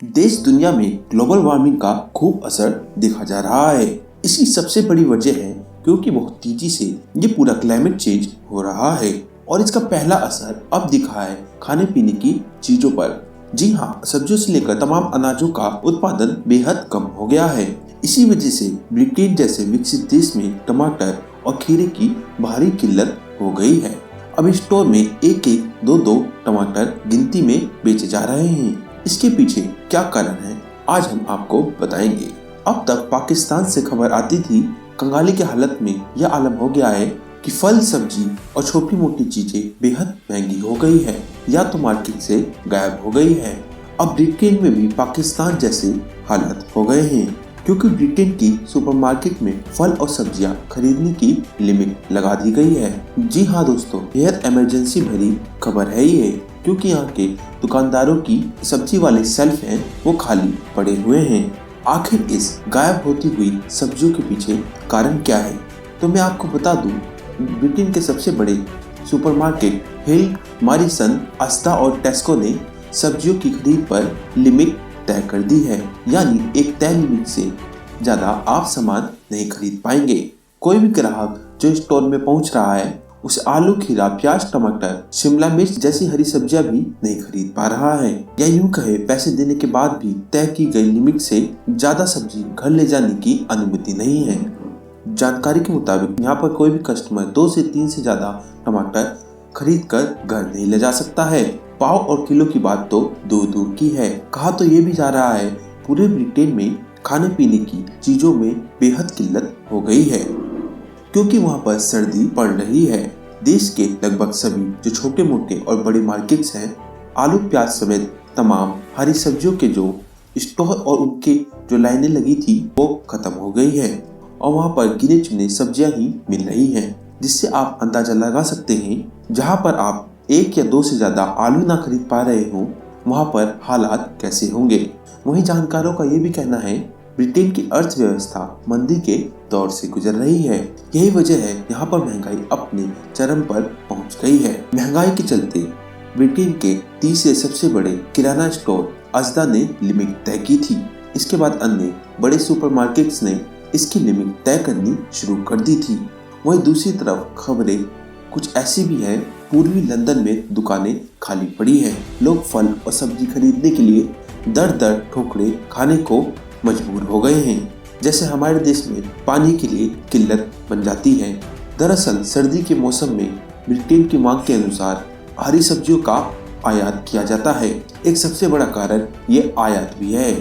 देश दुनिया में ग्लोबल वार्मिंग का खूब असर देखा जा रहा है। इसकी सबसे बड़ी वजह है क्योंकि बहुत तेजी से ये पूरा क्लाइमेट चेंज हो रहा है और इसका पहला असर अब दिखा है खाने पीने की चीजों पर। जी हाँ, सब्जियों से लेकर तमाम अनाजों का उत्पादन बेहद कम हो गया है। इसी वजह से ब्रिटेन जैसे विकसित देश में टमाटर और खीरे की भारी किल्लत हो गई है। अब स्टोर में एक एक दो दो टमाटर गिनती में बेचे जा रहे हैं। इसके पीछे क्या कारण है, आज हम आपको बताएंगे। अब तक पाकिस्तान से खबर आती थी, कंगाली की हालत में यह आलम हो गया है कि फल, सब्जी और छोटी मोटी चीजें बेहद महंगी हो गई है या तो मार्केट से गायब हो गई है। अब ब्रिटेन में भी पाकिस्तान जैसे हालत हो गए हैं क्योंकि ब्रिटेन की सुपरमार्केट में फल और सब्जियां खरीदने की लिमिट लगा दी गई है। जी हाँ दोस्तों, बेहद इमरजेंसी भरी खबर है ये, क्योंकि यहाँ के दुकानदारों की सब्जी वाले शेल्फ हैं वो खाली पड़े हुए हैं। आखिर इस गायब होती हुई सब्जियों के पीछे कारण क्या है, तो मैं आपको बता दूं, ब्रिटेन के सबसे बड़े सुपरमार्केट हिल, मारिसन, अस्दा और टेस्को ने सब्जियों की खरीद पर लिमिट तय कर दी है, यानी एक तय लिमिट से ज्यादा आप सामान नहीं खरीद पाएंगे। कोई भी ग्राहक जो स्टोर में पहुंच रहा है उसे आलू, खीरा, प्याज, टमाटर, शिमला मिर्च जैसी हरी सब्जियां भी नहीं खरीद पा रहा है, या यूं कहे पैसे देने के बाद भी तय की गई लिमिट से ज्यादा सब्जी घर ले जाने की अनुमति नहीं है। जानकारी के मुताबिक यहाँ पर कोई भी कस्टमर 2 से 3 से ज्यादा टमाटर खरीद कर घर नहीं ले जा सकता है। पाव और किलो की बात तो दूर दूर की है। कहा तो ये भी जा रहा है पूरे ब्रिटेन में खाने पीने की चीजों में बेहद किल्लत हो गई है क्योंकि वहाँ पर सर्दी पड़ रही है। देश के लगभग सभी जो छोटे मोटे और बड़े मार्केट्स हैं, आलू, प्याज समेत तमाम हरी सब्जियों के जो स्टोर और उनके जो लाइनें लगी थी वो खत्म हो गई है और वहाँ पर गिने चुने सब्जियां ही मिल रही हैं, जिससे आप अंदाजा लगा सकते हैं जहाँ पर आप 1 या 2 से ज्यादा आलू ना खरीद पा रहे हो वहाँ पर हालात कैसे होंगे। वहीं जानकारों का ये भी कहना है ब्रिटेन की अर्थव्यवस्था मंदी के दौर से गुजर रही है। यही वजह है यहाँ पर महंगाई अपने चरम पर पहुँच गई है। महंगाई के चलते ब्रिटेन के तीसरे सबसे बड़े किराना स्टोर अस्दा ने लिमिट तय की थी। इसके बाद अन्य बड़े सुपरमार्केट्स ने इसकी लिमिट तय करनी शुरू कर दी थी। वहीं दूसरी तरफ खबरें कुछ ऐसी भी है, पूर्वी लंदन में दुकानें खाली पड़ी हैं। लोग फल और सब्जी खरीदने के लिए दर दर ठोकरे खाने को मजबूर हो गए हैं। जैसे हमारे देश में पानी के लिए किल्लत बन जाती है। दरअसल सर्दी के मौसम में ब्रिटेन की मांग के अनुसार हरी सब्जियों का आयात किया जाता है। एक सबसे बड़ा कारण ये आयात भी है।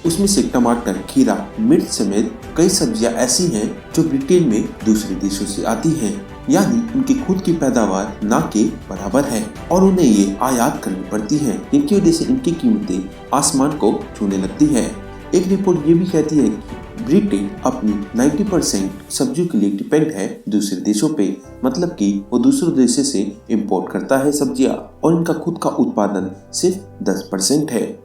उसमें से टमाटर, खीरा, मिर्च समेत कई सब्जियां ऐसी हैं जो ब्रिटेन में दूसरे देशों से आती हैं, यानी उनकी खुद की पैदावार ना के बराबर है और उन्हें ये आयात करनी पड़ती है, जिनकी वजह से इनकी कीमतें आसमान को छूने लगती है। एक रिपोर्ट ये भी कहती है कि ब्रिटेन अपनी 90% सब्जियों के लिए डिपेंड है दूसरे देशों पे, मतलब कि वो दूसरे देशों से इम्पोर्ट करता है सब्जियां और इनका खुद का उत्पादन सिर्फ 10% है।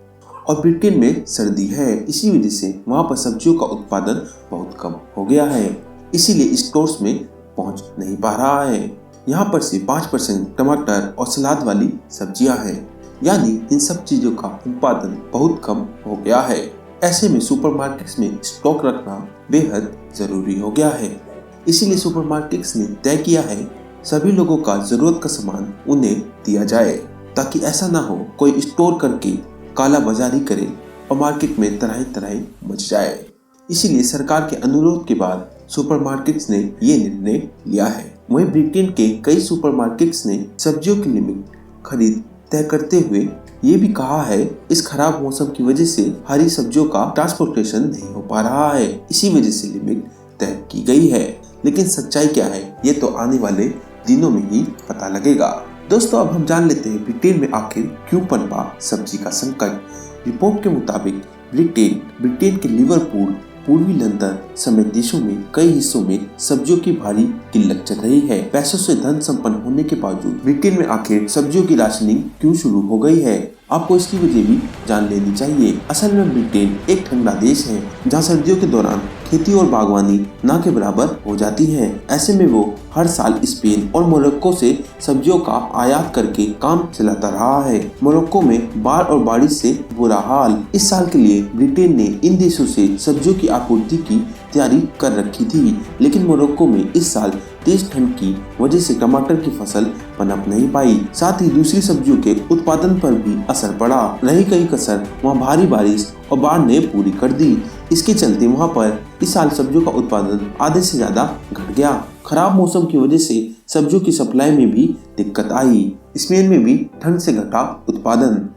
और ब्रिटेन में सर्दी है, इसी वजह से वहाँ पर सब्जियों का उत्पादन बहुत कम हो गया है, इसीलिए स्टोर्स में पहुँच नहीं पा रहा है। यहाँ पर से 5% टमाटर और सलाद वाली सब्जियां हैं, यानी इन सब चीजों का उत्पादन बहुत कम हो गया है। ऐसे में सुपरमार्केट्स में स्टॉक रखना बेहद जरूरी हो गया है। इसीलिए सुपरमार्केट्स ने तय किया है सभी लोगों का जरूरत का सामान उन्हें दिया जाए, ताकि ऐसा ना हो कोई स्टोर करके काला बाजारी करे और मार्केट में तरह मच जाए। इसीलिए सरकार के अनुरोध के बाद सुपरमार्केट्स ने ये निर्णय लिया है। वहीं ब्रिटेन के कई सुपरमार्केट्स ने सब्जियों की लिमिट खरीद तय करते हुए ये भी कहा है इस खराब मौसम की वजह से हरी सब्जियों का ट्रांसपोर्टेशन नहीं हो पा रहा है, इसी वजह से लिमिट तय की गई है। लेकिन सच्चाई क्या है ये तो आने वाले दिनों में ही पता लगेगा। दोस्तों, अब हम जान लेते हैं ब्रिटेन में आखिर क्यों पनपा सब्जी का संकट। रिपोर्ट के मुताबिक ब्रिटेन के लिवरपूल, पूर्वी लंदन समेत देशों में कई हिस्सों में सब्जियों की भारी किल्लत चल रही है। पैसों से धन संपन्न होने के बावजूद ब्रिटेन में आखिर सब्जियों की राशनिंग क्यों शुरू हो गई है? आपको इसकी वजह भी जान लेनी चाहिए। असल में ब्रिटेन एक ठंडा देश है जहाँ सर्दियों के दौरान खेती और बागवानी ना के बराबर हो जाती है। ऐसे में वो हर साल स्पेन और मोरक्को से सब्जियों का आयात करके काम चलाता रहा है। मोरक्को में बाढ़ और बारिश से बुरा हाल। इस साल के लिए ब्रिटेन ने इन देशों से सब्जियों की आपूर्ति की तैयारी कर रखी थी, लेकिन मोरक्को में इस साल तेज ठंड की वजह से टमाटर की फसल पनप नहीं पाई। साथ ही दूसरी सब्जियों के उत्पादन पर भी असर पड़ा। रही कई कसर वहाँ भारी बारिश और बाढ़ ने पूरी कर दी। इसके चलते वहाँ पर इस साल सब्जियों का उत्पादन आधे से ज्यादा घट गया। खराब मौसम की वजह से सब्जियों की सप्लाई में भी दिक्कत आई। स्पेन में भी ठंड से घटा उत्पादन।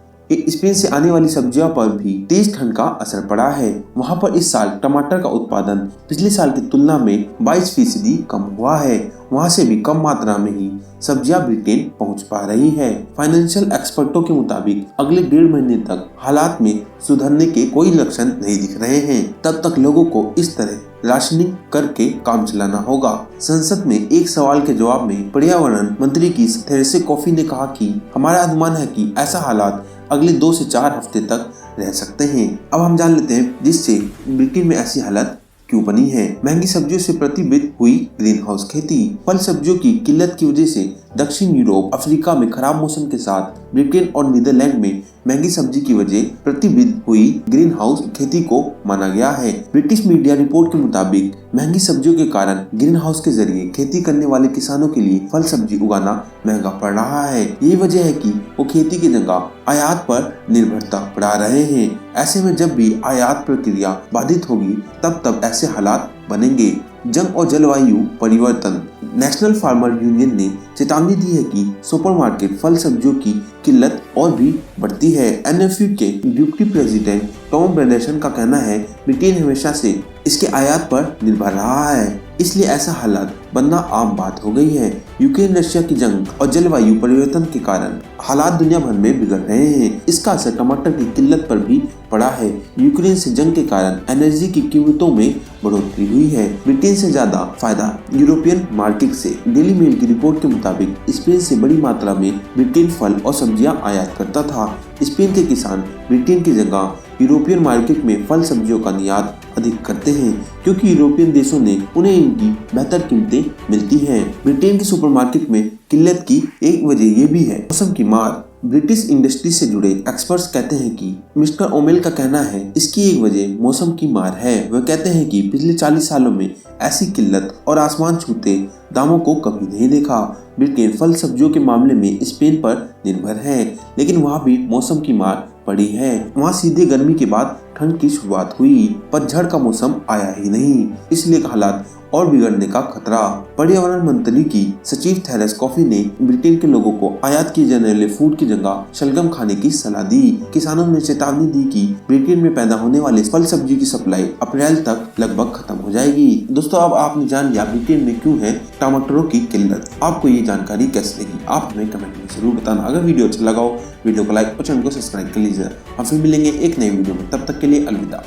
स्पेन से आने वाली सब्जियों पर भी तेज ठंड का असर पड़ा है। वहाँ पर इस साल टमाटर का उत्पादन पिछले साल की तुलना में 22% कम हुआ है। वहाँ से भी कम मात्रा में ही सब्जियां ब्रिटेन पहुँच पा रही है। फाइनेंशियल एक्सपर्टों के मुताबिक अगले 1.5 महीने तक हालात में सुधरने के कोई लक्षण नहीं दिख रहे हैं। तब तक लोगों को इस तरह राशनिंग करके काम चलाना होगा। संसद में एक सवाल के जवाब में पर्यावरण मंत्री की थेरेसा कॉफी ने कहा कि हमारा अनुमान है कि ऐसा हालात अगले 2 से 4 हफ्ते तक रह सकते हैं। अब हम जान लेते हैं जिससे ब्रिटेन में ऐसी हालत क्यों बनी है। महंगी सब्जियों से प्रतिबिंबित हुई ग्रीन हाउस खेती। फल सब्जियों की किल्लत की वजह से दक्षिण यूरोप, अफ्रीका में खराब मौसम के साथ ब्रिटेन और नीदरलैंड में महंगी सब्जी की वजह प्रतिबिंबित हुई ग्रीन हाउस खेती को माना गया है। ब्रिटिश मीडिया रिपोर्ट के मुताबिक महंगी सब्जियों के कारण ग्रीन हाउस के जरिए खेती करने वाले किसानों के लिए फल सब्जी उगाना महंगा पड़ रहा है। यही वजह है कि वो खेती की जगह आयात पर निर्भरता बढ़ा रहे हैं। ऐसे में जब भी आयात प्रक्रिया बाधित होगी तब ऐसे हालात बनेंगे। जंग और जलवायु परिवर्तन। नेशनल फार्मर यूनियन ने चेतावनी दी है कि सुपरमार्केट फल सब्जियों की किल्लत और भी बढ़ती है। NFU के डिप्टी प्रेसिडेंट टॉम ब्रैडशन का कहना है ब्रिटेन हमेशा से इसके आयात पर निर्भर रहा है, इसलिए ऐसा हालात बनना आम बात हो गई है। यूक्रेन रशिया की जंग और जलवायु परिवर्तन के कारण हालात दुनिया भर में बिगड़ रहे हैं। इसका असर टमाटर की किल्लत पर भी पड़ा है। यूक्रेन से जंग के कारण एनर्जी की कीमतों में बढ़ोतरी हुई है। ब्रिटेन से ज्यादा फायदा यूरोपियन मार्केट से। डेली मेल की रिपोर्ट के मुताबिक स्पेन से बड़ी मात्रा में ब्रिटेन फल और सब्जियां आयात करता था। स्पेन के किसान ब्रिटेन की जगह यूरोपियन मार्केट में फल सब्जियों का निर्यात अधिक करते हैं, क्योंकि यूरोपियन देशों ने उन्हें इनकी बेहतर कीमतें मिलती हैं। ब्रिटेन के सुपरमार्केट में किल्लत की एक वजह ये भी है मौसम की मार। ब्रिटिश इंडस्ट्री से जुड़े एक्सपर्ट्स कहते हैं कि मिस्टर ओमेल का कहना है इसकी एक वजह मौसम की मार है। वह कहते हैं कि पिछले 40 सालों में ऐसी किल्लत और आसमान छूते दामों को कभी नहीं देखा। ब्रिटेन फल सब्जियों के मामले में स्पेन पर निर्भर है, लेकिन वहाँ भी मौसम की मार पड़ी है। वहाँ सीधे गर्मी के बाद ठंड की शुरुआत हुई, पतझड़ का मौसम आया ही नहीं, इसलिए हालात और बिगड़ने का खतरा। पर्यावरण मंत्री की सचिव थेरेसा कॉफी ने ब्रिटेन के लोगों को आयात किए जाने वाले फूड की जगह शलगम खाने की सलाह दी। किसानों ने चेतावनी दी कि ब्रिटेन में पैदा होने वाले फल सब्जी की सप्लाई अप्रैल तक लगभग खत्म हो जाएगी। दोस्तों, अब आपने जान लिया ब्रिटेन में क्यों है टमाटरों की किल्लत। आपको ये जानकारी कैसी लगी आप हमें कमेंट में जरूर बताना। अगर वीडियो अच्छा लगा हो वीडियो को लाइक और चैनल को सब्सक्राइब कर लीजिए। हम फिर मिलेंगे एक नई वीडियो में, तब तक के लिए अलविदा।